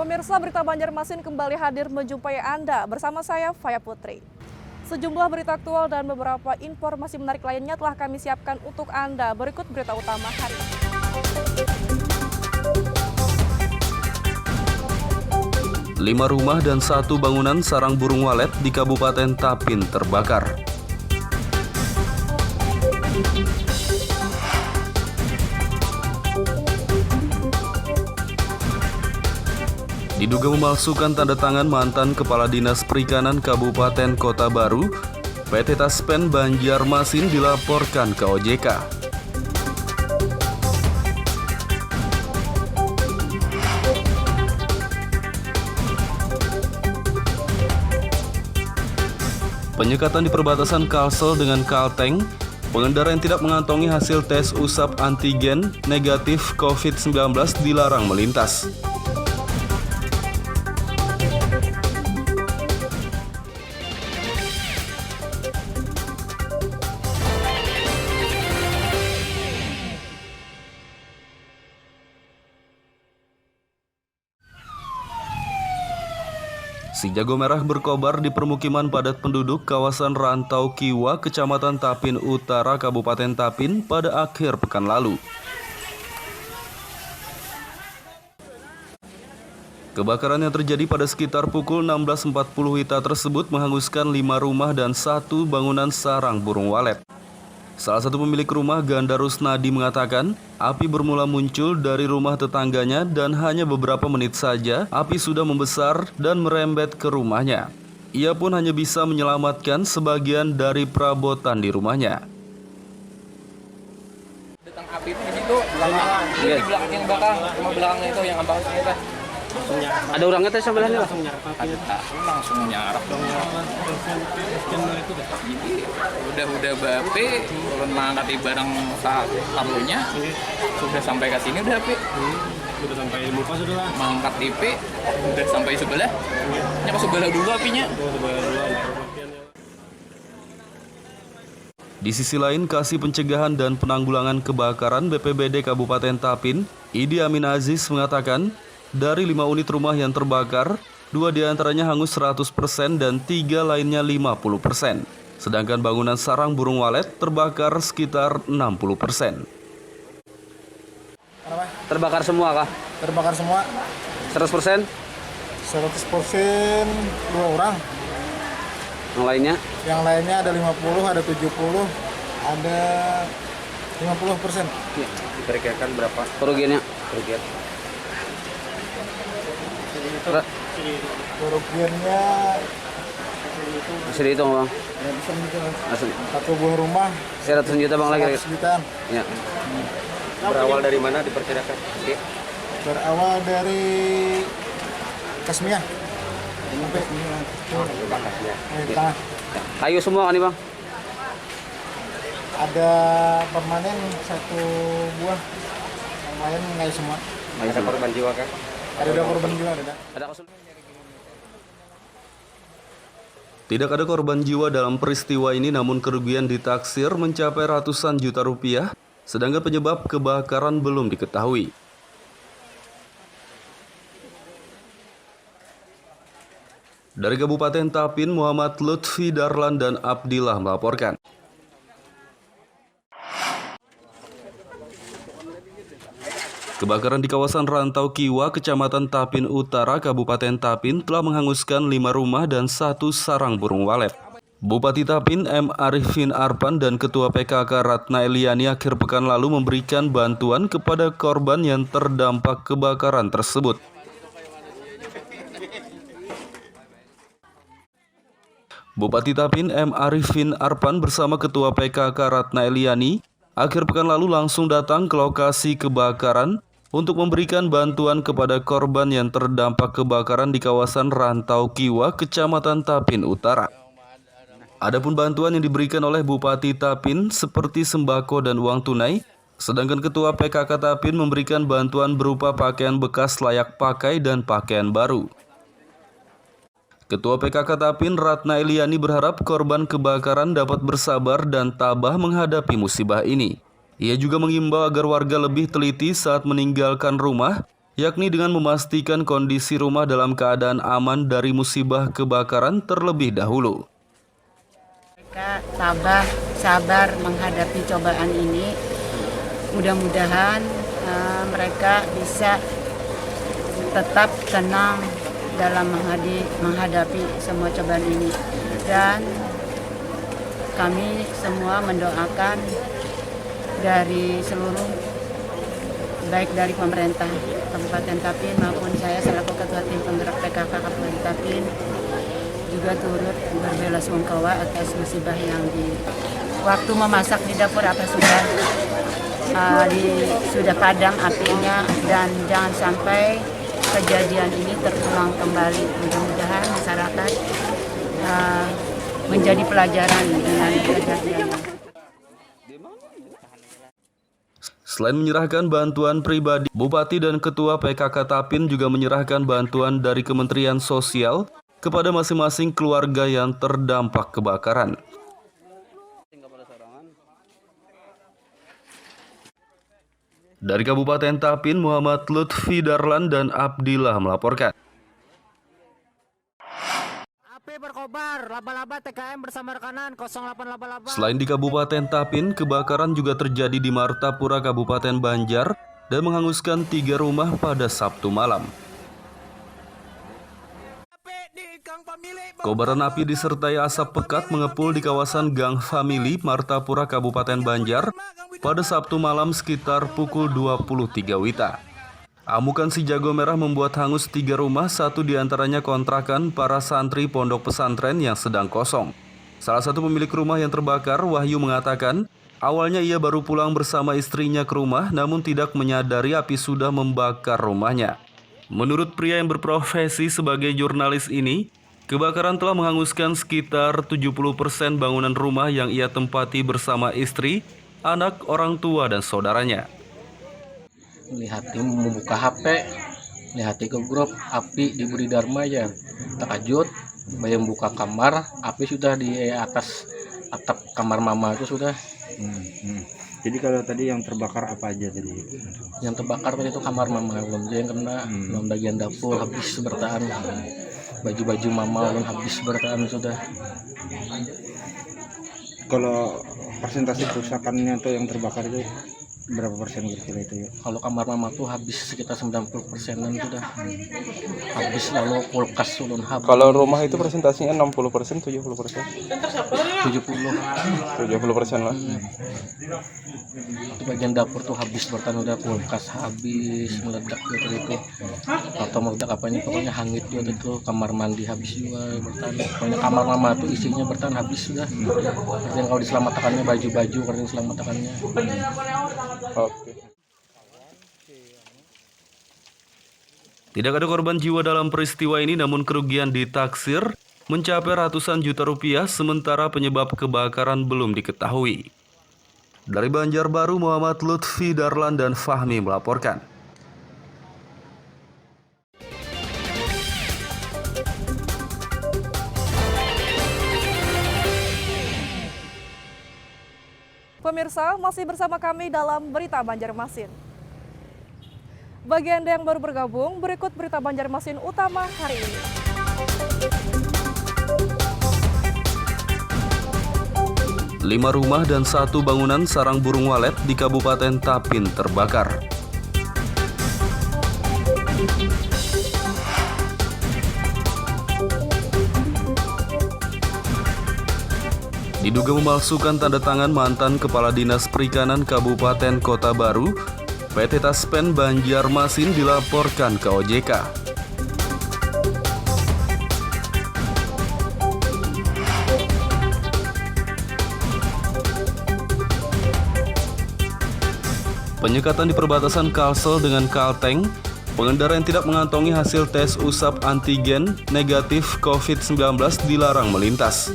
Pemirsa, berita Banjarmasin kembali hadir menjumpai Anda bersama saya, Faya Putri. Sejumlah berita aktual dan beberapa informasi menarik lainnya telah kami siapkan untuk Anda. Berikut berita utama hari ini. 5 rumah dan 1 bangunan sarang burung walet di Kabupaten Tapin terbakar. Diduga memalsukan tanda tangan mantan Kepala Dinas Perikanan Kabupaten Kota Baru, PT Taspen Banjarmasin dilaporkan ke OJK. Penyekatan di perbatasan Kalsel dengan Kalteng, pengendara yang tidak mengantongi hasil tes usap antigen negatif COVID-19 dilarang melintas. Si jago merah berkobar di permukiman padat penduduk kawasan Rantau Kiwa, Kecamatan Tapin Utara, Kabupaten Tapin pada akhir pekan lalu. Kebakaran yang terjadi pada sekitar pukul 16.40 WITA tersebut menghanguskan 5 rumah dan 1 bangunan sarang burung walet. Salah satu pemilik rumah, Ganda Rusnadi, mengatakan api bermula muncul dari rumah tetangganya dan hanya beberapa menit saja api sudah membesar dan merembet ke rumahnya. Ia pun hanya bisa menyelamatkan sebagian dari perabotan di rumahnya. Datang api itu di situ, di belakang yang belakang, rumah belakangnya itu yang abang itu. Ada orangnya teh sebelahnya Langsung nyarap dong. Jadi udah bape, turun mangkat di barang taruhnya, sudah sampai ke sini udah api. Sudah sampai muka sudah lah. Mangkat IP, udah sampai sebelah. Nyapa sebelah dulu apinya. Di sisi lain, Kasih Pencegahan dan Penanggulangan Kebakaran BPBD Kabupaten Tapin, Idi Amin Aziz, mengatakan dari 5 unit rumah yang terbakar, 2 diantaranya hangus 100% dan 3 lainnya 50%. Sedangkan bangunan sarang burung walet terbakar sekitar 60%. Terbakar semua kah? Terbakar semua 100%? 100% 2 orang. Yang lainnya? Yang lainnya ada 50, ada 70, ada 50%. Ya, diperkirakan berapa? Kerugiannya? Kerugian. Kerugiannya Bisa dihitung bang? ratusan juta. Asli. 1 buah rumah 100 juta bang lagi? 100 jutaan. Ya. Berawal dari mana diperkirakan? Berawal dari Kasmiyah. Sampai tengah. Kayu semua kan nih bang? Ada permanen 1 buah. Yang lain nggak semua. Ada korban jiwa kan? Ada korban jiwa, ada. Tidak ada korban jiwa dalam peristiwa ini, namun kerugian ditaksir mencapai ratusan juta rupiah, sedangkan penyebab kebakaran belum diketahui. Dari Kabupaten Tapin, Muhammad Lutfi Darlan dan Abdillah melaporkan. Kebakaran di kawasan Rantau Kiwa, Kecamatan Tapin Utara, Kabupaten Tapin telah menghanguskan 5 rumah dan 1 sarang burung walet. Bupati Tapin M. Arifin Arpan dan Ketua PKK Ratna Eliani akhir pekan lalu memberikan bantuan kepada korban yang terdampak kebakaran tersebut. Bupati Tapin M. Arifin Arpan bersama Ketua PKK Ratna Eliani akhir pekan lalu langsung datang ke lokasi kebakaran untuk memberikan bantuan kepada korban yang terdampak kebakaran di kawasan Rantau Kiwa, Kecamatan Tapin Utara. Adapun bantuan yang diberikan oleh Bupati Tapin seperti sembako dan uang tunai, sedangkan Ketua PKK Tapin memberikan bantuan berupa pakaian bekas layak pakai dan pakaian baru. Ketua PKK Tapin Ratna Eliani berharap korban kebakaran dapat bersabar dan tabah menghadapi musibah ini. Ia juga mengimbau agar warga lebih teliti saat meninggalkan rumah yakni dengan memastikan kondisi rumah dalam keadaan aman dari musibah kebakaran terlebih dahulu. Mereka sabar menghadapi cobaan ini. Mudah-mudahan mereka bisa tetap tenang dalam menghadapi semua cobaan ini. Dan kami semua mendoakan dari seluruh, baik dari pemerintah Kabupaten Tapin maupun saya selaku Ketua Tim Penggerak PKK Kabupaten Tapin juga turut berbelasungkawa atas musibah yang waktu memasak di dapur sudah padam apinya, dan jangan sampai kejadian ini terulang kembali. Mudah-mudahan masyarakat menjadi pelajaran dengan kejadian. Selain menyerahkan bantuan pribadi, Bupati dan Ketua PKK Tapin juga menyerahkan bantuan dari Kementerian Sosial kepada masing-masing keluarga yang terdampak kebakaran. Dari Kabupaten Tapin, Muhammad Lutfi Darlan dan Abdillah melaporkan. Api berkobar, laba-laba TKM bersama rekanan 0888. Selain di Kabupaten Tapin, kebakaran juga terjadi di Martapura, Kabupaten Banjar, dan menghanguskan 3 rumah pada Sabtu malam. Kobaran api disertai asap pekat mengepul di kawasan Gang Famili, Martapura, Kabupaten Banjar pada Sabtu malam sekitar pukul 23 WITA. Amukan si jago merah membuat hangus 3 rumah, 1 diantaranya kontrakan para santri pondok pesantren yang sedang kosong. Salah satu pemilik rumah yang terbakar, Wahyu, mengatakan awalnya ia baru pulang bersama istrinya ke rumah, namun tidak menyadari api sudah membakar rumahnya. Menurut pria yang berprofesi sebagai jurnalis ini, kebakaran telah menghanguskan sekitar 70% bangunan rumah yang ia tempati bersama istri, anak, orang tua, dan saudaranya. Lihat membuka HP, lihat ke grup api di Budi Dharma ya, terkejut. Bayang buka kamar, api sudah di atas atap kamar mama itu sudah. Jadi kalau tadi yang terbakar apa aja tadi? Yang terbakar tadi itu kamar mama, belum yang kena, belum bagian dapur habis bertahan. Baju-baju mama pun habis bertahan sudah. Kalau persentase kerusakannya tuh yang terbakar itu berapa persen kira-kira itu ya? Kalau kamar mama tuh habis sekitar 90%-an sudah. Habis, lalu kulkas sudah habis. Kalau rumah itu presentasinya 60%, 70%? 70% lah. Itu bagian dapur tuh habis bertahan, udah kulkas habis, meledak gitu itu. Atau meledak apanya, pokoknya hangit juga itu. Kamar mandi habis juga bertahan. Pokoknya kamar mama tuh isinya bertahan habis sudah. Dan kalau diselamatkannya baju-baju karena diselamatkannya. Oke. Tidak ada korban jiwa dalam peristiwa ini, namun kerugian ditaksir mencapai ratusan juta rupiah, sementara penyebab kebakaran belum diketahui. Dari Banjarbaru, Muhammad Lutfi Darlan dan Fahmi melaporkan. Pemirsa, masih bersama kami dalam Berita Banjarmasin. Bagi Anda yang baru bergabung, berikut Berita Banjarmasin utama hari ini. Lima rumah dan 1 bangunan sarang burung walet di Kabupaten Tapin terbakar. Diduga memalsukan tanda tangan mantan Kepala Dinas Perikanan Kabupaten Kota Baru, PT Taspen Banjarmasin dilaporkan ke OJK. Penyekatan di perbatasan Kalsel dengan Kalteng, pengendara yang tidak mengantongi hasil tes usap antigen negatif COVID-19 dilarang melintas.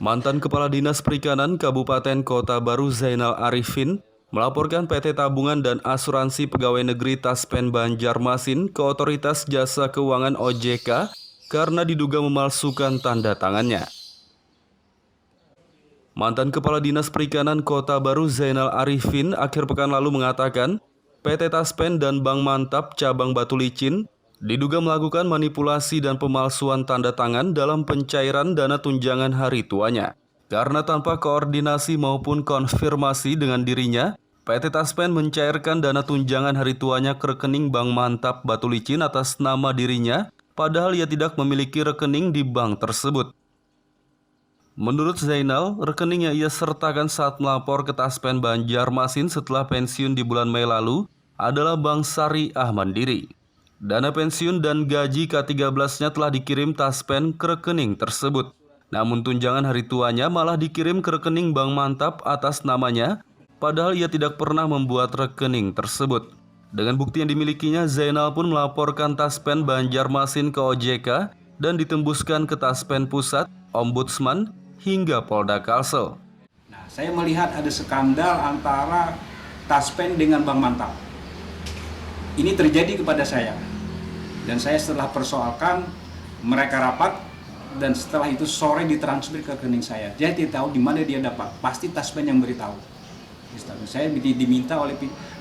Mantan Kepala Dinas Perikanan Kabupaten Kota Baru Zainal Arifin melaporkan PT Tabungan dan Asuransi Pegawai Negeri Taspen Banjarmasin ke Otoritas Jasa Keuangan OJK karena diduga memalsukan tanda tangannya. Mantan Kepala Dinas Perikanan Kota Baru Zainal Arifin akhir pekan lalu mengatakan PT Taspen dan Bank Mantap Cabang Batu Licin diduga melakukan manipulasi dan pemalsuan tanda tangan dalam pencairan dana tunjangan hari tuanya. Karena tanpa koordinasi maupun konfirmasi dengan dirinya, PT Taspen mencairkan dana tunjangan hari tuanya ke rekening Bank Mantap Batu Licin atas nama dirinya, padahal ia tidak memiliki rekening di bank tersebut. Menurut Zainal, rekening yang ia sertakan saat melapor ke Taspen Banjarmasin setelah pensiun di bulan Mei lalu adalah Bank Syariah Mandiri. Dana pensiun dan gaji K13-nya telah dikirim Taspen ke rekening tersebut. Namun tunjangan hari tuanya malah dikirim ke rekening Bank Mantap atas namanya, padahal ia tidak pernah membuat rekening tersebut. Dengan bukti yang dimilikinya, Zainal pun melaporkan Taspen Banjarmasin ke OJK dan ditembuskan ke Taspen Pusat, Ombudsman, hingga Polda Kalsel. Nah, saya melihat ada skandal antara Taspen dengan Bank Mantap. Ini terjadi kepada saya. Dan saya setelah persoalkan, mereka rapat, dan setelah itu sore ditransfer ke rekening saya. Saya tidak tahu di mana dia dapat. Pasti Taspen yang beritahu. Saya diminta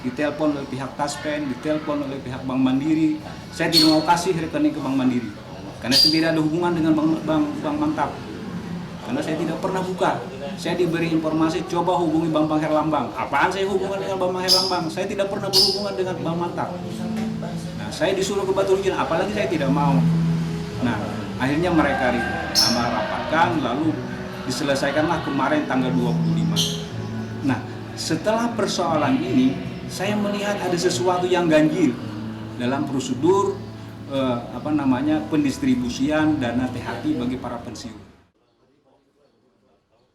ditelepon oleh pihak Taspen, ditelepon oleh pihak Bank Mandiri. Saya tidak mau kasih rekening ke Bank Mandiri karena saya tidak ada hubungan dengan Bank Mantap. Karena saya tidak pernah buka. Saya diberi informasi coba hubungi Bank Herlambang. Apaan saya hubungan dengan Bank Herlambang? Saya tidak pernah berhubungan dengan Bank Mantap. Nah, saya disuruh ke Batu Licin, apalagi saya tidak mau. Nah, akhirnya mereka rapatkan, lalu diselesaikanlah kemarin tanggal 25. Nah, setelah persoalan ini, saya melihat ada sesuatu yang ganjil dalam prosedur pendistribusian dana THT bagi para pensiun.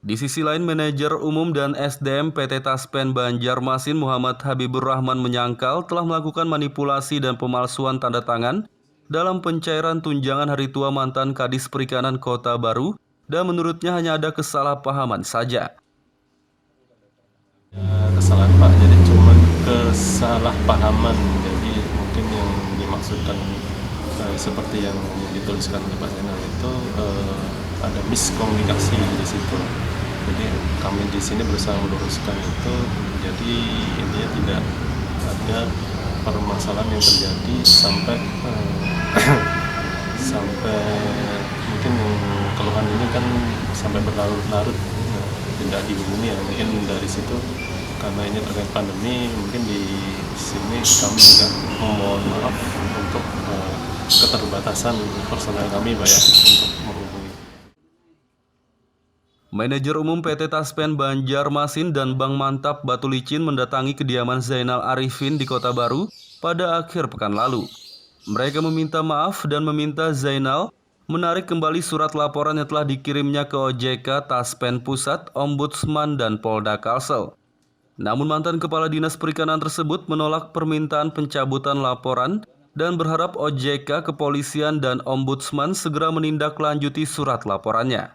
Di sisi lain, Manajer Umum dan SDM PT Taspen Banjarmasin Muhammad Habibur Rahman menyangkal telah melakukan manipulasi dan pemalsuan tanda tangan dalam pencairan tunjangan hari tua mantan Kadis Perikanan Kota Baru, dan menurutnya hanya ada kesalahpahaman saja. Kesalahan Pak, jadi cuma kesalahpahaman, jadi mungkin yang dimaksudkan seperti yang dituliskan oleh Pak Zainal itu ada miskomunikasi di situ. Jadi kami di sini berusaha meluruskan itu, jadi intinya tidak ada permasalahan yang terjadi sampai mungkin keluhan ini kan sampai berlarut-larut tidak dihubungi ya, mungkin dari situ karena ini terkait pandemi, mungkin di sini kami juga memohon maaf untuk keterbatasan personel kami Pak ya, untuk menghubungi. Manajer Umum PT Taspen Banjarmasin dan Bank Mantap Batu Licin mendatangi kediaman Zainal Arifin di Kota Baru pada akhir pekan lalu. Mereka meminta maaf dan meminta Zainal menarik kembali surat laporan yang telah dikirimnya ke OJK, Taspen Pusat, Ombudsman, dan Polda Kalsel. Namun mantan Kepala Dinas Perikanan tersebut menolak permintaan pencabutan laporan dan berharap OJK, Kepolisian, dan Ombudsman segera menindaklanjuti surat laporannya.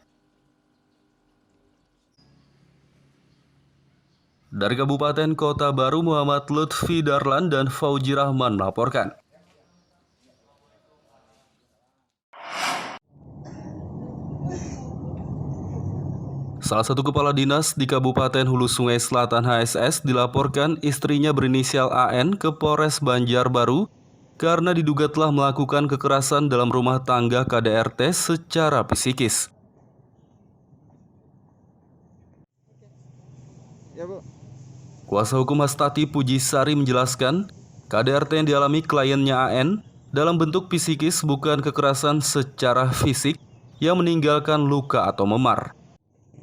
Dari Kabupaten Kota Baru, Muhammad Lutfi Darlan dan Fauji Rahman melaporkan. Salah satu kepala dinas di Kabupaten Hulu Sungai Selatan HSS dilaporkan istrinya berinisial AN ke Polres Banjarbaru karena diduga telah melakukan kekerasan dalam rumah tangga KDRT secara psikis. Ya, Bu. Kuasa hukum Hastati Pujisari menjelaskan, KDRT yang dialami kliennya AN dalam bentuk psikis bukan kekerasan secara fisik yang meninggalkan luka atau memar.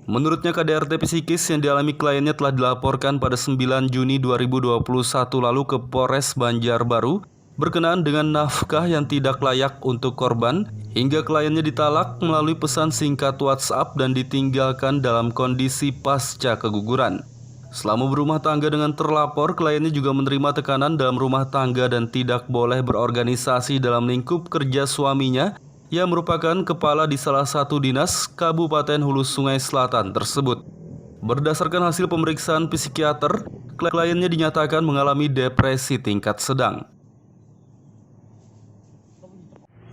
Menurutnya KDRT psikis yang dialami kliennya telah dilaporkan pada 9 Juni 2021 lalu ke Polres Banjarbaru berkenaan dengan nafkah yang tidak layak untuk korban hingga kliennya ditalak melalui pesan singkat WhatsApp dan ditinggalkan dalam kondisi pasca keguguran. Selama berumah tangga dengan terlapor, kliennya juga menerima tekanan dalam rumah tangga dan tidak boleh berorganisasi dalam lingkup kerja suaminya yang merupakan kepala di salah satu dinas Kabupaten Hulu Sungai Selatan tersebut. Berdasarkan hasil pemeriksaan psikiater, kliennya dinyatakan mengalami depresi tingkat sedang.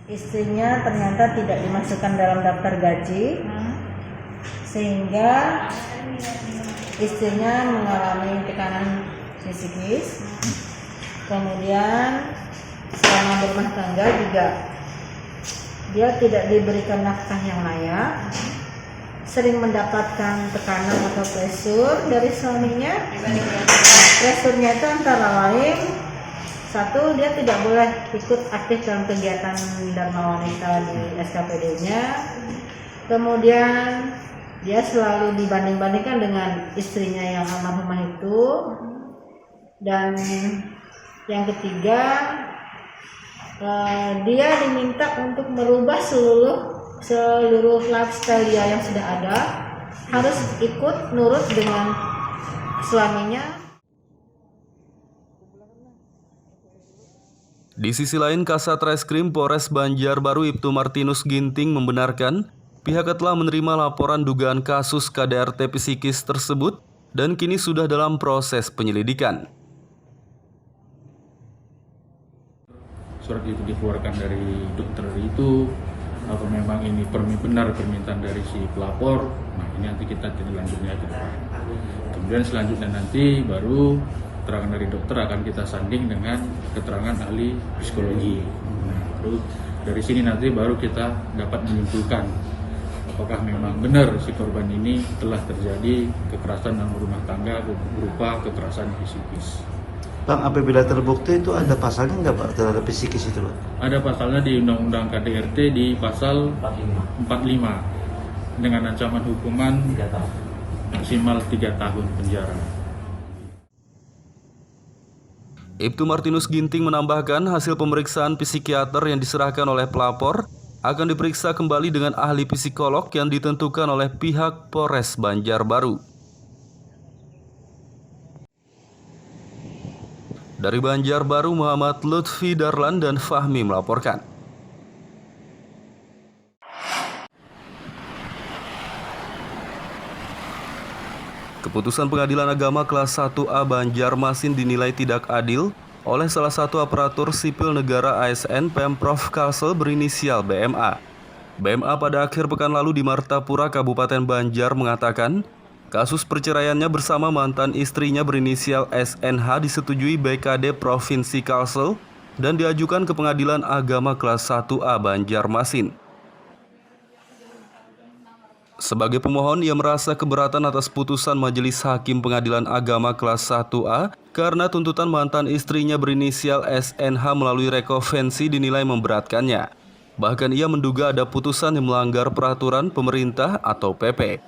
Istrinya ternyata tidak dimasukkan dalam daftar gaji, sehingga istrinya mengalami tekanan psikis. Kemudian selama berumah tangga juga dia tidak diberikan nafkah yang layak, sering mendapatkan tekanan atau pressure dari suaminya. Pressurnya itu antara lain, satu, dia tidak boleh ikut aktif dalam kegiatan Dharma Wanita di SKPD-nya. Kemudian dia selalu dibanding-bandingkan dengan istrinya yang almarhumah itu. Dan yang ketiga, dia diminta untuk merubah seluruh lifestyle dia yang sudah ada, harus ikut nurut dengan suaminya. Di sisi lain, Kasat Reskrim Polres Banjarbaru Ibtu Martinus Ginting membenarkan pihaknya telah menerima laporan dugaan kasus KDRT psikis tersebut dan kini sudah dalam proses penyelidikan. Surat itu dikeluarkan dari dokter itu, atau memang ini benar permintaan dari si pelapor. Nah, ini nanti kita tindak lanjutnya ke depan. Kemudian selanjutnya nanti baru keterangan dari dokter akan kita sanding dengan keterangan ahli psikologi. Nah, baru dari sini nanti baru kita dapat menyimpulkan apakah memang benar si korban ini telah terjadi kekerasan dalam rumah tangga berupa kekerasan psikis. Bang, apabila terbukti itu ada pasalnya nggak Pak terhadap psikis itu Pak? Ada pasalnya di Undang-Undang KDRT di pasal 45 dengan ancaman hukuman maksimal 3 tahun penjara. Ibtu Martinus Ginting menambahkan hasil pemeriksaan psikiater yang diserahkan oleh pelapor akan diperiksa kembali dengan ahli psikolog yang ditentukan oleh pihak Polres Banjarbaru. Dari Banjarbaru, Muhammad Lutfi Darlan dan Fahmi melaporkan. Keputusan Pengadilan Agama kelas 1A Banjarmasin dinilai tidak adil oleh salah satu aparatur sipil negara ASN Pemprov Kalsel berinisial BMA. BMA pada akhir pekan lalu di Martapura, Kabupaten Banjar mengatakan kasus perceraiannya bersama mantan istrinya berinisial SNH disetujui BKD Provinsi Kalsel dan diajukan ke Pengadilan Agama kelas 1A Banjarmasin. Sebagai pemohon, ia merasa keberatan atas putusan Majelis Hakim Pengadilan Agama kelas 1A karena tuntutan mantan istrinya berinisial SNH melalui rekonvensi dinilai memberatkannya. Bahkan ia menduga ada putusan yang melanggar peraturan pemerintah atau PP.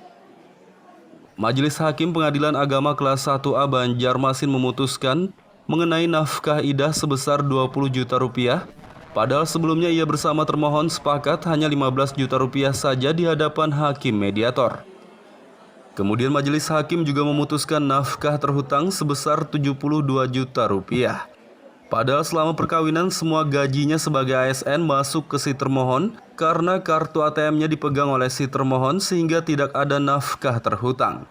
Majelis Hakim Pengadilan Agama kelas 1A Banjarmasin memutuskan mengenai nafkah idah sebesar 20 juta rupiah, padahal sebelumnya ia bersama termohon sepakat hanya 15 juta rupiah saja di hadapan hakim mediator. Kemudian Majelis Hakim juga memutuskan nafkah terhutang sebesar 72 juta rupiah. Padahal selama perkawinan semua gajinya sebagai ASN masuk ke si termohon karena kartu ATM-nya dipegang oleh si termohon sehingga tidak ada nafkah terhutang.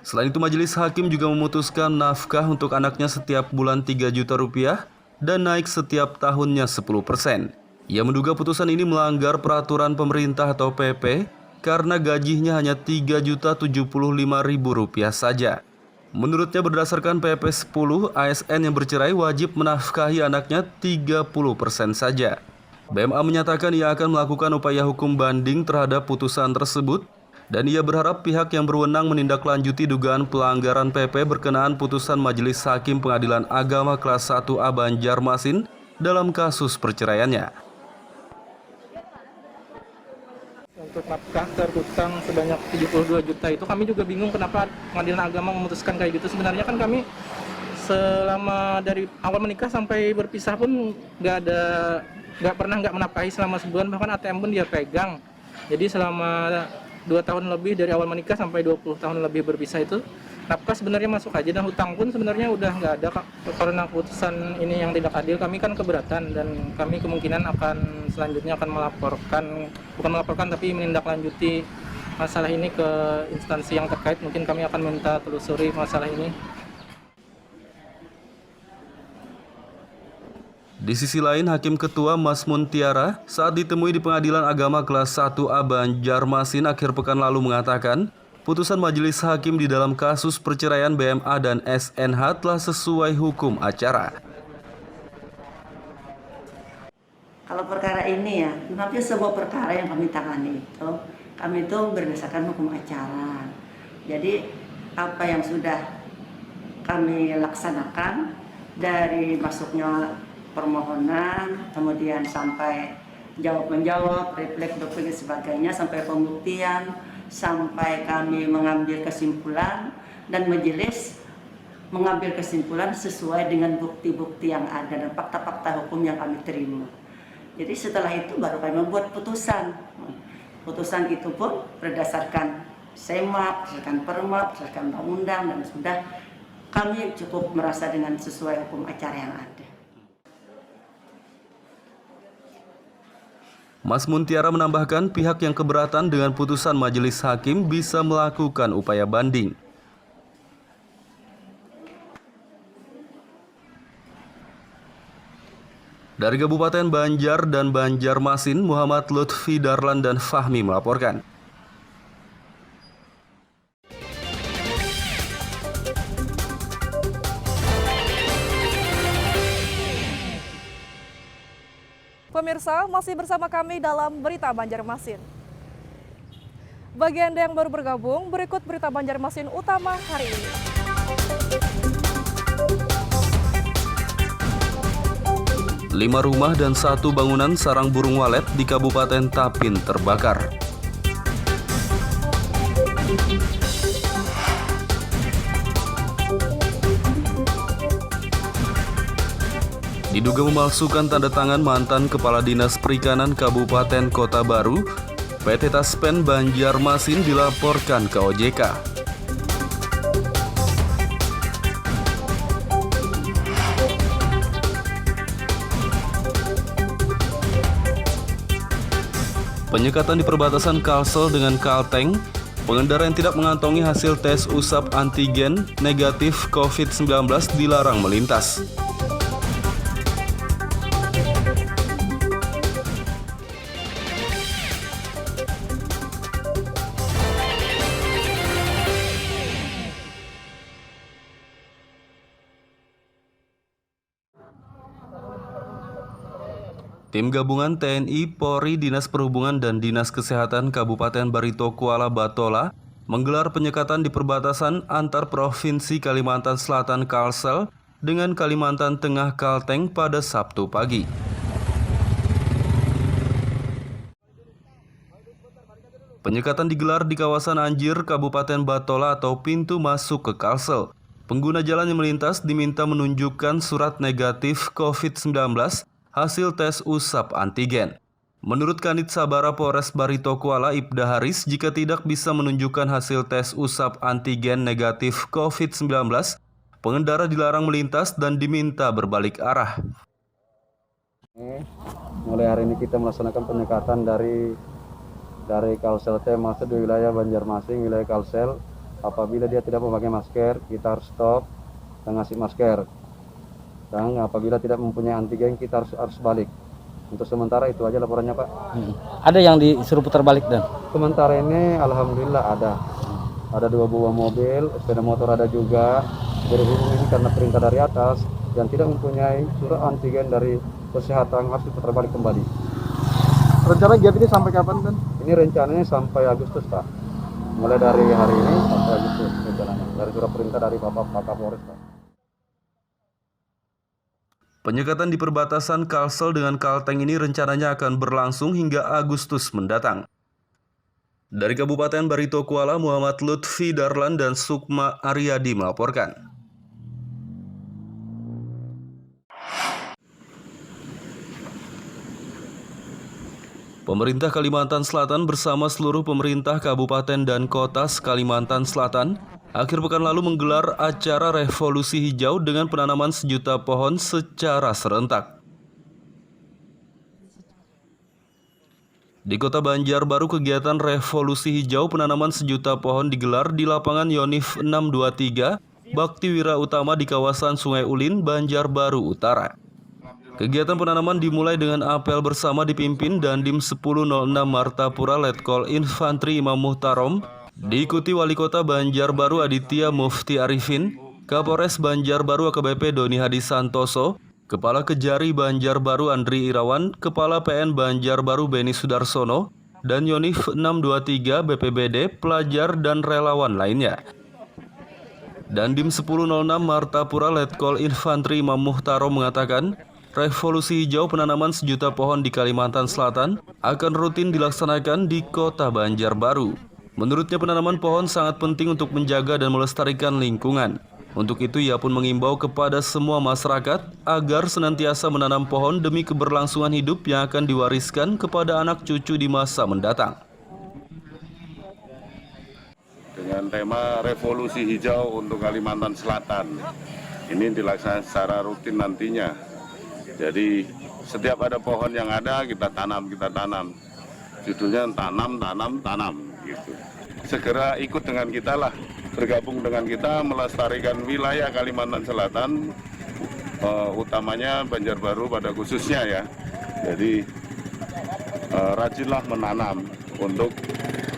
Selain itu Majelis Hakim juga memutuskan nafkah untuk anaknya setiap bulan 3 juta rupiah dan naik setiap tahunnya 10%. Ia menduga putusan ini melanggar peraturan pemerintah atau PP karena gajinya hanya Rp3.075.000 saja. Menurutnya berdasarkan PP 10, ASN yang bercerai wajib menafkahi anaknya 30% saja. BMA menyatakan ia akan melakukan upaya hukum banding terhadap putusan tersebut dan ia berharap pihak yang berwenang menindaklanjuti dugaan pelanggaran PP berkenaan putusan Majelis Hakim Pengadilan Agama kelas 1A Banjarmasin dalam kasus perceraiannya. Untuk nafkah terhutang sebanyak 72 juta itu kami juga bingung kenapa Pengadilan Agama memutuskan kayak gitu. Sebenarnya kan kami selama dari awal menikah sampai berpisah pun nggak pernah menafkahi selama sebulan, bahkan ATM pun dia pegang. Jadi selama 2 tahun lebih dari awal menikah sampai 20 tahun lebih berpisah itu nafkah sebenarnya masuk aja, dan hutang pun sebenarnya udah nggak ada Kak. Karena keputusan ini yang tidak adil, kami kan keberatan dan kami kemungkinan akan selanjutnya akan bukan melaporkan tapi menindaklanjuti masalah ini ke instansi yang terkait. Mungkin kami akan minta telusuri masalah ini. Di sisi lain, Hakim Ketua Mas Muntiara saat ditemui di Pengadilan Agama Kelas 1A Banjarmasin akhir pekan lalu mengatakan, putusan majelis hakim di dalam kasus perceraian BMA dan SNH telah sesuai hukum acara. Kalau perkara ini ya, hampir sebuah perkara yang kami tangani itu, kami itu berdasarkan hukum acara. Jadi apa yang sudah kami laksanakan dari masuknya permohonan, kemudian sampai jawab-menjawab, replik-replik dan sebagainya, sampai pembuktian, sampai kami mengambil kesimpulan dan majelis mengambil kesimpulan sesuai dengan bukti-bukti yang ada dan fakta-fakta hukum yang kami terima. Jadi setelah itu baru kami membuat putusan. Putusan itu pun berdasarkan SEMA, berdasarkan Perma, berdasarkan undang-undang, dan sudah kami cukup merasa dengan sesuai hukum acara yang ada. Mas Muntiara menambahkan pihak yang keberatan dengan putusan majelis hakim bisa melakukan upaya banding. Dari Kabupaten Banjar dan Banjarmasin, Muhammad Lutfi Darlan dan Fahmi melaporkan. Pemirsa, masih bersama kami dalam Berita Banjarmasin. Bagi Anda yang baru bergabung, berikut Berita Banjarmasin utama hari ini. Lima rumah dan 1 bangunan sarang burung walet di Kabupaten Tapin terbakar. Diduga memalsukan tanda tangan mantan Kepala Dinas Perikanan Kabupaten Kota Baru, PT Taspen Banjarmasin dilaporkan ke OJK. Penyekatan di perbatasan Kalsel dengan Kalteng, pengendara yang tidak mengantongi hasil tes usap antigen negatif COVID-19 dilarang melintas. Tim gabungan TNI, Polri, Dinas Perhubungan, dan Dinas Kesehatan Kabupaten Barito Kuala Batola menggelar penyekatan di perbatasan antar Provinsi Kalimantan Selatan Kalsel dengan Kalimantan Tengah Kalteng pada Sabtu pagi. Penyekatan digelar di kawasan Anjir, Kabupaten Batola atau pintu masuk ke Kalsel. Pengguna jalan yang melintas diminta menunjukkan surat negatif COVID-19 hasil tes usap antigen. Menurut Kanit Sabara Polres Barito Kuala Ibda Haris, jika tidak bisa menunjukkan hasil tes usap antigen negatif COVID-19, pengendara dilarang melintas dan diminta berbalik arah. Mulai hari ini kita melaksanakan penyekatan dari Kalsel masuk di wilayah Banjarmasin, wilayah Kalsel. Apabila dia tidak memakai masker, kita harus stop dan ngasih masker. Dan apabila tidak mempunyai antigen, kita harus balik. Untuk sementara itu aja laporannya, Pak. Ada yang disuruh putar balik dan? Sementara ini alhamdulillah ada. Ada 2 buah mobil, sepeda motor ada juga. Berhubung ini karena perintah dari atas yang tidak mempunyai surat antigen dari kesehatan harus diputar balik kembali. Rencana giat ini sampai kapan, Dan? Ini rencananya sampai Agustus, Pak. Mulai dari hari ini sampai Agustus rencananya. Dari surat perintah dari Bapak Kapolres, Pak. Penyekatan di perbatasan Kalsel dengan Kalteng ini rencananya akan berlangsung hingga Agustus mendatang. Dari Kabupaten Barito Kuala, Muhammad Lutfi Darlan dan Sukma Aryadi melaporkan. Pemerintah Kalimantan Selatan bersama seluruh pemerintah kabupaten dan kota Kalimantan Selatan akhir pekan lalu menggelar acara revolusi hijau dengan penanaman 1 juta pohon secara serentak. Di Kota Banjarbaru, kegiatan revolusi hijau penanaman 1 juta pohon digelar di lapangan Yonif 623, Bakti Wira Utama di kawasan Sungai Ulin, Banjarbaru Utara. Kegiatan penanaman dimulai dengan apel bersama dipimpin Dandim 1006 Martapura Letkol Infantri Imam Muhtarom, diikuti Wali Kota Banjarbaru Aditya Mufti Arifin, Kapolres Banjarbaru AKBP Doni Hadi Santoso, Kepala Kejari Banjarbaru Andri Irawan, Kepala PN Banjarbaru Beni Sudarsono, dan Yonif 623 BPBD, pelajar dan relawan lainnya. Dandim 1006 Martapura Letkol Infantri Imam Muhtarom mengatakan, revolusi hijau penanaman 1 juta pohon di Kalimantan Selatan akan rutin dilaksanakan di Kota Banjarbaru. Menurutnya penanaman pohon sangat penting untuk menjaga dan melestarikan lingkungan. Untuk itu ia pun mengimbau kepada semua masyarakat agar senantiasa menanam pohon demi keberlangsungan hidup yang akan diwariskan kepada anak cucu di masa mendatang. Dengan tema revolusi hijau untuk Kalimantan Selatan, ini dilaksanakan secara rutin nantinya. Jadi setiap ada pohon yang ada kita tanam. Judulnya tanam gitu. Segera ikut dengan kita lah, bergabung dengan kita melestarikan wilayah Kalimantan Selatan, utamanya Banjarbaru pada khususnya ya. Jadi rajinlah menanam untuk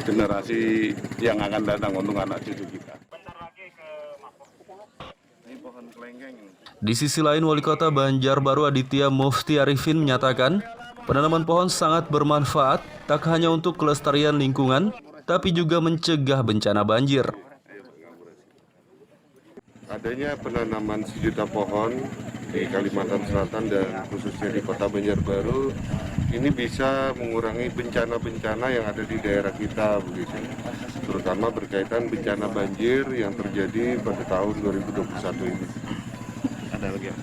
generasi yang akan datang, untuk anak cucu kita. Ini pohon kelengkeng. Di sisi lain, Wali Kota Banjarbaru Aditya Mufti Arifin menyatakan, penanaman pohon sangat bermanfaat tak hanya untuk kelestarian lingkungan, tapi juga mencegah bencana banjir. Adanya penanaman 1 juta pohon di Kalimantan Selatan dan khususnya di Kota Banjarbaru, ini bisa mengurangi bencana-bencana yang ada di daerah kita, begitu. Terutama berkaitan bencana banjir yang terjadi pada tahun 2021 ini. Ada lagi ya?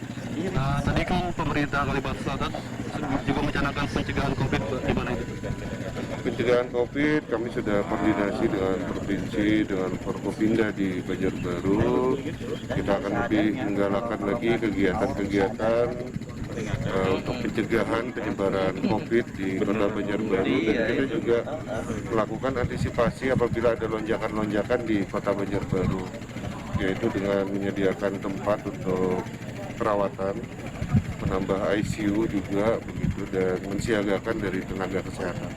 Tadi kan pemerintah Kalimantan Selatan juga mencanangkan pencegahan COVID, gimana itu? Pencegahan COVID kami sudah koordinasi dengan provinsi, dengan Forkopimda di Banjarbaru. Kita akan lebih menggalakkan lagi kegiatan-kegiatan untuk pencegahan penyebaran COVID di Kota Banjarbaru, dan kita juga melakukan antisipasi apabila ada lonjakan-lonjakan di Kota Banjarbaru, yaitu dengan menyediakan tempat untuk perawatan, menambah ICU juga begitu, dan mensiagakan dari tenaga kesehatan.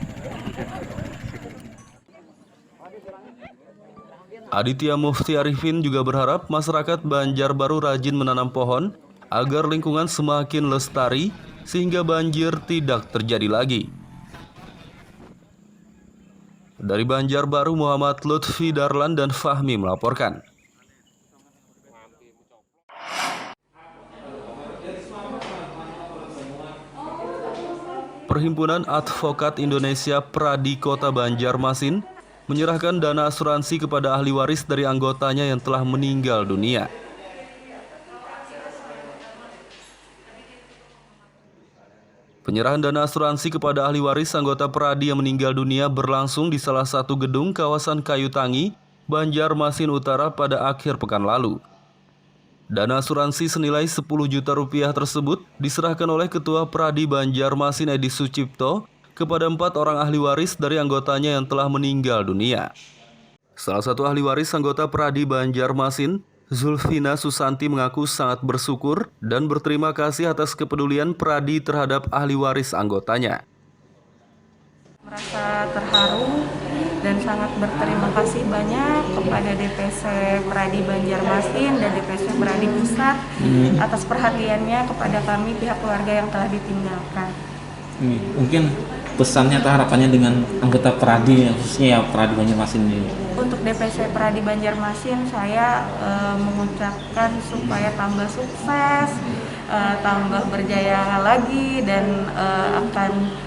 Aditya Mufti Arifin juga berharap masyarakat Banjarbaru rajin menanam pohon agar lingkungan semakin lestari sehingga banjir tidak terjadi lagi. Dari Banjarbaru, Muhammad Lutfi Darlan dan Fahmi melaporkan. Perhimpunan Advokat Indonesia Pradi Kota Banjarmasin menyerahkan dana asuransi kepada ahli waris dari anggotanya yang telah meninggal dunia. Penyerahan dana asuransi kepada ahli waris anggota Pradi yang meninggal dunia berlangsung di salah satu gedung kawasan Kayu Tangi, Banjarmasin Utara pada akhir pekan lalu. Dana asuransi senilai 10 juta rupiah tersebut diserahkan oleh Ketua Pradi Banjarmasin Edi Sucipto kepada 4 orang ahli waris dari anggotanya yang telah meninggal dunia. Salah satu ahli waris anggota Pradi Banjarmasin, Zulfina Susanti, mengaku sangat bersyukur dan berterima kasih atas kepedulian Pradi terhadap ahli waris anggotanya. Merasa terharu dan sangat berterima kasih banyak kepada DPC Pradi Banjarmasin dan DPC Pradi Pusat atas perhatiannya kepada kami pihak keluarga yang telah ditinggalkan. Mungkin pesannya atau harapannya dengan anggota Pradi, khususnya ya Pradi Banjarmasin ini. Untuk DPC Pradi Banjarmasin, saya mengucapkan supaya tambah sukses, tambah berjaya lagi, dan akan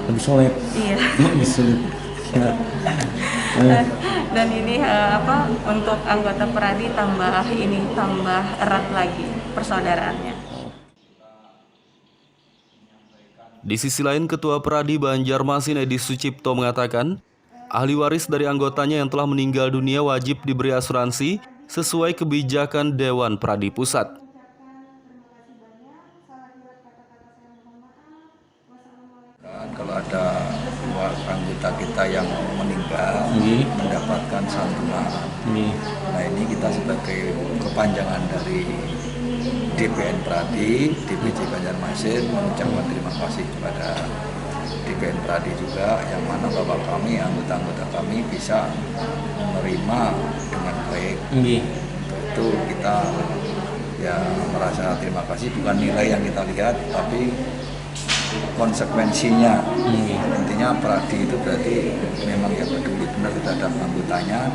lebih solid. Iya. Lebih solid. Dan ini untuk anggota Pradi tambah erat lagi persaudaraannya. Di sisi lain, Ketua Pradi Banjarmasin Edi Sucipto mengatakan, ahli waris dari anggotanya yang telah meninggal dunia wajib diberi asuransi sesuai kebijakan Dewan Pradi Pusat. Kalau ada anggota kita yang meninggal mendapatkan santunan, nah ini kita sebagai kepanjangan dari DPN Pradi, DPC Banjarmasin mengucapkan terima kasih kepada DPN Pradi juga, yang mana bapak kami, anggota-anggota kami bisa menerima dengan baik. Itu kita ya merasa terima kasih, bukan nilai yang kita lihat, tapi konsekuensinya. Intinya Pradi itu berarti memang ya peduli benar terhadap anggotanya.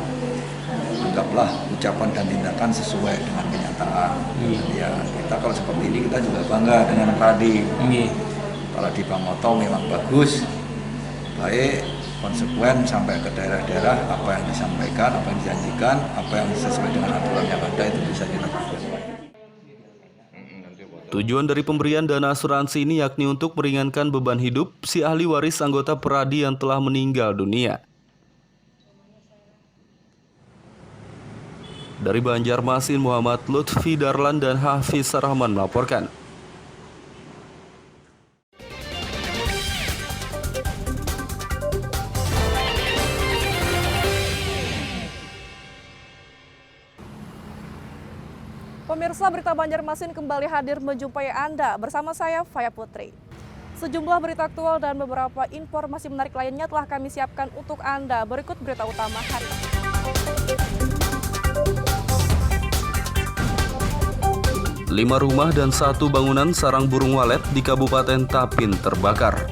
Anggaplah ucapan dan tindakan sesuai dengan kenyataan. Ya kita kalau seperti ini kita juga bangga dengan Pradi. Pradi Bangoto memang bagus, baik, konsekuen sampai ke daerah-daerah, apa yang disampaikan, apa yang dijanjikan, apa yang sesuai dengan aturan yang ada itu bisa dilakukan. Tujuan dari pemberian dana asuransi ini yakni untuk meringankan beban hidup si ahli waris anggota Pradi yang telah meninggal dunia. Dari Banjarmasin, Muhammad Lutfi Darlan dan Hafiz Rahman melaporkan. Pemirsa, Berita Banjarmasin kembali hadir menjumpai Anda bersama saya, Faya Putri. Sejumlah berita aktual dan beberapa informasi menarik lainnya telah kami siapkan untuk Anda. Berikut berita utama hari ini. 5 rumah dan 1 bangunan sarang burung walet di Kabupaten Tapin terbakar.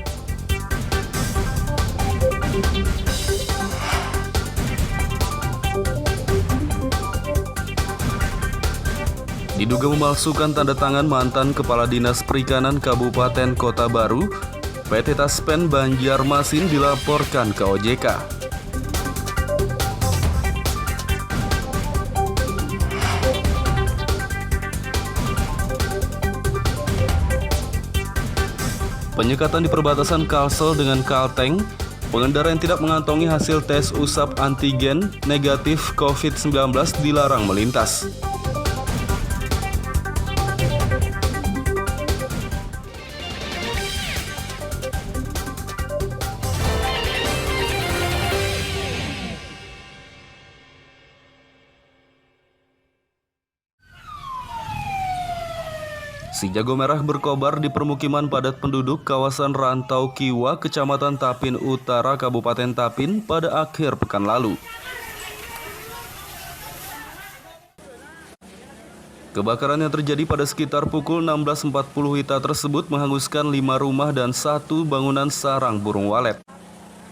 Diduga memalsukan tanda tangan mantan Kepala Dinas Perikanan Kabupaten Kota Baru, PT Taspen Banjarmasin dilaporkan ke OJK. Penyekatan di perbatasan Kalsel dengan Kalteng, pengendara yang tidak mengantongi hasil tes usap antigen negatif COVID-19 dilarang melintas. Si jago merah berkobar di permukiman padat penduduk kawasan Rantau Kiwa, Kecamatan Tapin Utara, Kabupaten Tapin pada akhir pekan lalu. Kebakaran yang terjadi pada sekitar pukul 16.40 WITA tersebut menghanguskan 5 rumah dan 1 bangunan sarang burung walet.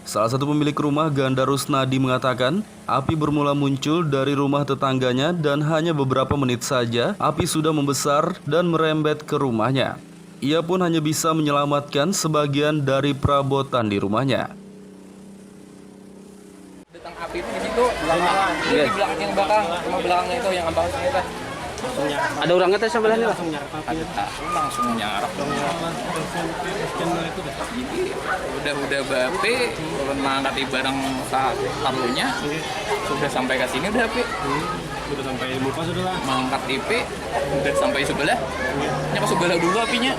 Salah satu pemilik rumah, Ganda Rusnadi, mengatakan api bermula muncul dari rumah tetangganya dan hanya beberapa menit saja api sudah membesar dan merembet ke rumahnya. Ia pun hanya bisa menyelamatkan sebagian dari perabotan di rumahnya. Datang api itu di situ, di belakang yang belakang, rumah belakangnya itu yang ambang kita. Ada orangnya tadi sebelahnya langsung nyarap dong. Jadi udah bape turun mengangkat barang taruhnya sudah sampai ke sini udah api. Udah sampai muka sudah lah. Mengangkat IP udah sampai sebelah. Nyapa sebelah dulu apinya.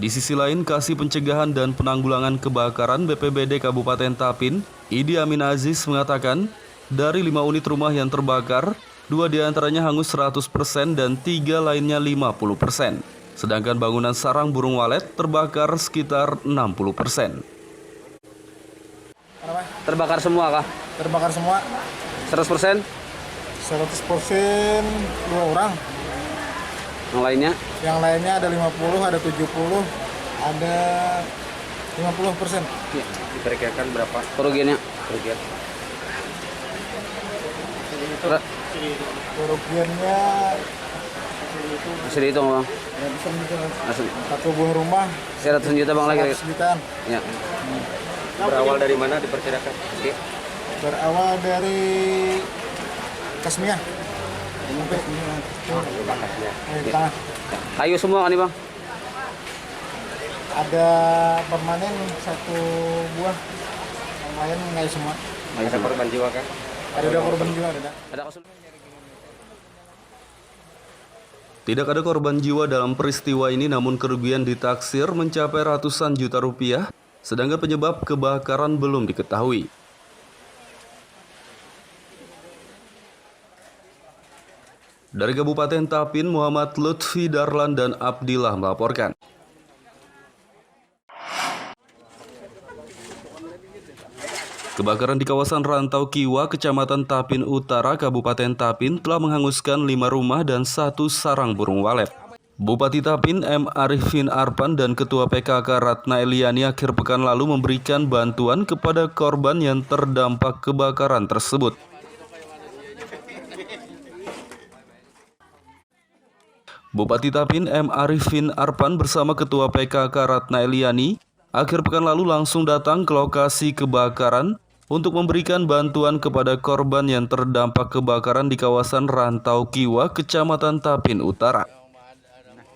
Di sisi lain, Kasih Pencegahan dan Penanggulangan Kebakaran BPBD Kabupaten Tapin, Idi Amin Aziz, mengatakan dari 5 unit rumah yang terbakar, 2 diantaranya hangus 100% dan 3 lainnya 50%. Sedangkan bangunan sarang burung walet terbakar sekitar 60%. Terbakar semua kah? Terbakar semua. 100%? 100% 2 orang. Yang lainnya? Yang lainnya ada 50, ada 70, ada 50%. Ya, diperkirakan berapa? Kerugiannya? Kerugiannya masih dihitung bang? Satu buah rumah 100 juta bang lagi? 100 jutaan. Ya. Berawal dari mana diperkirakan? Berawal dari Kasmia. Tengah. Kayu semua kan nih bang? Ada permanen 1 buah, yang lain nggak semua. Ada korban jiwa kan? Ada korban jiwa, ada. Tidak ada korban jiwa dalam peristiwa ini, namun kerugian ditaksir mencapai ratusan juta rupiah, sedangkan penyebab kebakaran belum diketahui. Dari Kabupaten Tapin, Muhammad Lutfi Darlan dan Abdillah melaporkan. Kebakaran di kawasan Rantau Kiwa, Kecamatan Tapin Utara, Kabupaten Tapin telah menghanguskan 5 rumah dan 1 sarang burung walet. Bupati Tapin M. Arifin Arpan dan Ketua PKK Ratna Eliani akhir pekan lalu memberikan bantuan kepada korban yang terdampak kebakaran tersebut. Bupati Tapin M. Arifin Arpan bersama Ketua PKK Ratna Eliani akhir pekan lalu langsung datang ke lokasi kebakaran untuk memberikan bantuan kepada korban yang terdampak kebakaran di kawasan Rantau Kiwa, Kecamatan Tapin Utara.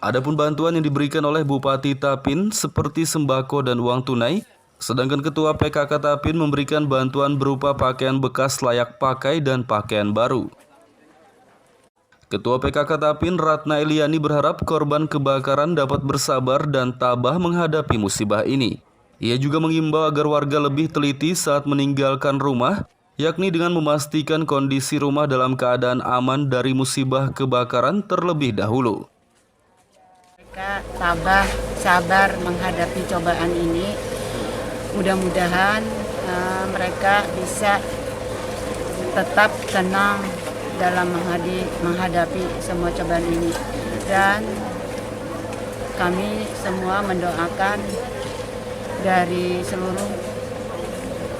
Adapun bantuan yang diberikan oleh Bupati Tapin seperti sembako dan uang tunai, sedangkan Ketua PKK Tapin memberikan bantuan berupa pakaian bekas layak pakai dan pakaian baru. Ketua PKK Tapin Ratna Eliani berharap korban kebakaran dapat bersabar dan tabah menghadapi musibah ini. Ia juga mengimbau agar warga lebih teliti saat meninggalkan rumah, yakni dengan memastikan kondisi rumah dalam keadaan aman dari musibah kebakaran terlebih dahulu. Mereka tabah, sabar menghadapi cobaan ini. Mudah-mudahan mereka bisa tetap tenang dalam menghadapi semua cobaan ini. Dan kami semua mendoakan dari seluruh,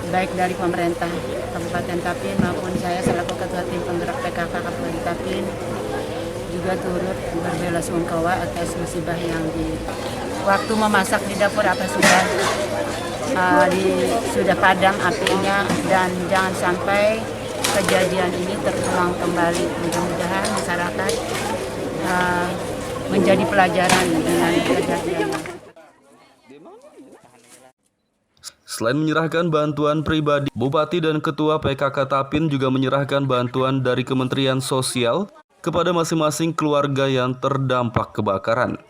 baik dari pemerintah Kabupaten Tapin maupun saya selaku Ketua Tim Penggerak PKK Kabupaten Tapin juga turut berbelasungkawa atas musibah yang di waktu memasak di dapur sudah padam apinya, dan jangan sampai kejadian ini terulang kembali. Mudah-mudahan masyarakat menjadi pelajaran dengan kejadian. Selain menyerahkan bantuan pribadi, Bupati dan Ketua PKK Tapin juga menyerahkan bantuan dari Kementerian Sosial kepada masing-masing keluarga yang terdampak kebakaran.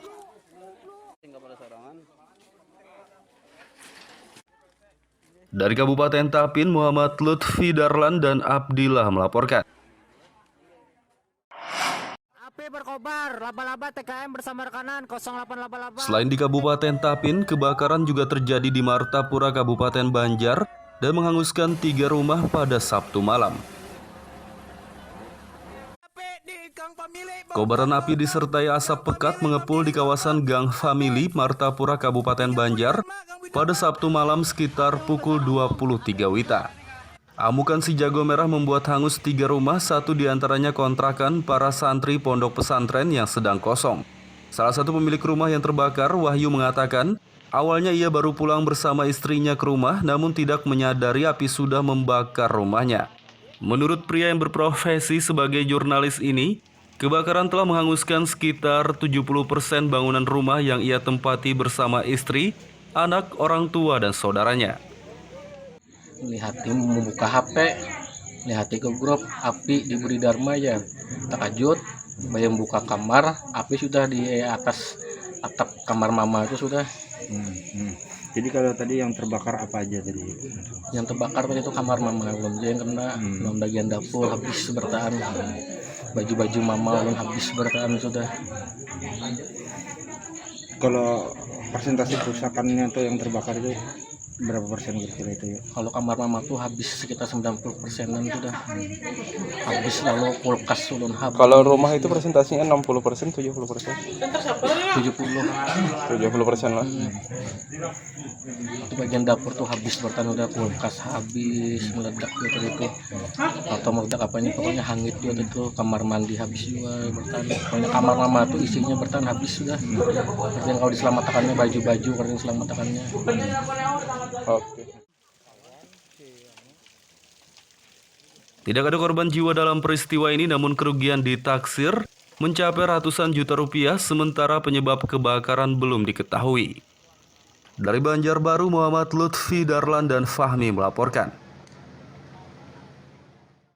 Dari Kabupaten Tapin, Muhammad Lutfi Darlan dan Abdillah melaporkan. Berkobar, laba-laba TKM bersama rekanan 0888. Selain di Kabupaten Tapin, kebakaran juga terjadi di Martapura, Kabupaten Banjar, dan menghanguskan 3 rumah pada Sabtu malam. Kobaran api disertai asap pekat mengepul di kawasan Gang Famili, Martapura, Kabupaten Banjar, pada Sabtu malam sekitar pukul 23 WITA. Amukan si jago merah membuat hangus 3 rumah, 1 diantaranya kontrakan para santri pondok pesantren yang sedang kosong. Salah satu pemilik rumah yang terbakar, Wahyu, mengatakan awalnya ia baru pulang bersama istrinya ke rumah, namun tidak menyadari api sudah membakar rumahnya. Menurut pria yang berprofesi sebagai jurnalis ini, kebakaran telah menghanguskan sekitar 70% bangunan rumah yang ia tempati bersama istri, anak, orang tua, dan saudaranya. Lihat membuka HP, lihat ke grup api di Budi Dharma ya, terkejut, bayang buka kamar, api sudah di atas atap kamar mama itu sudah. Jadi kalau tadi yang terbakar apa aja tadi? Yang terbakar tadi itu kamar mama, belum yang kena, belum bagian dapur habis bertahan, baju-baju mama belum habis bertahan sudah. Kalau persentase kerusakannya tuh yang terbakar itu berapa persen kira-kira itu ya? Kalau kamar mama tuh habis sekitar 90%-an sudah. Habis, lalu kulkas ulun habis. Kalau rumah itu presentasinya 60%, 70%? 70% lah. Itu bagian dapur tuh habis bertahan, udah kulkas habis, meledak gitu itu. Atau meledak apanya, pokoknya hangit gitu itu. Kamar mandi habis juga bertahan. Pokoknya kamar mama tuh isinya bertahan habis sudah. Kemudian kalau diselamatkannya baju-baju kalau diselamatkannya. Oke. Tidak ada korban jiwa dalam peristiwa ini, namun kerugian ditaksir mencapai ratusan juta rupiah, sementara penyebab kebakaran belum diketahui. Dari Banjarbaru, Muhammad Lutfi Darlan dan Fahmi melaporkan.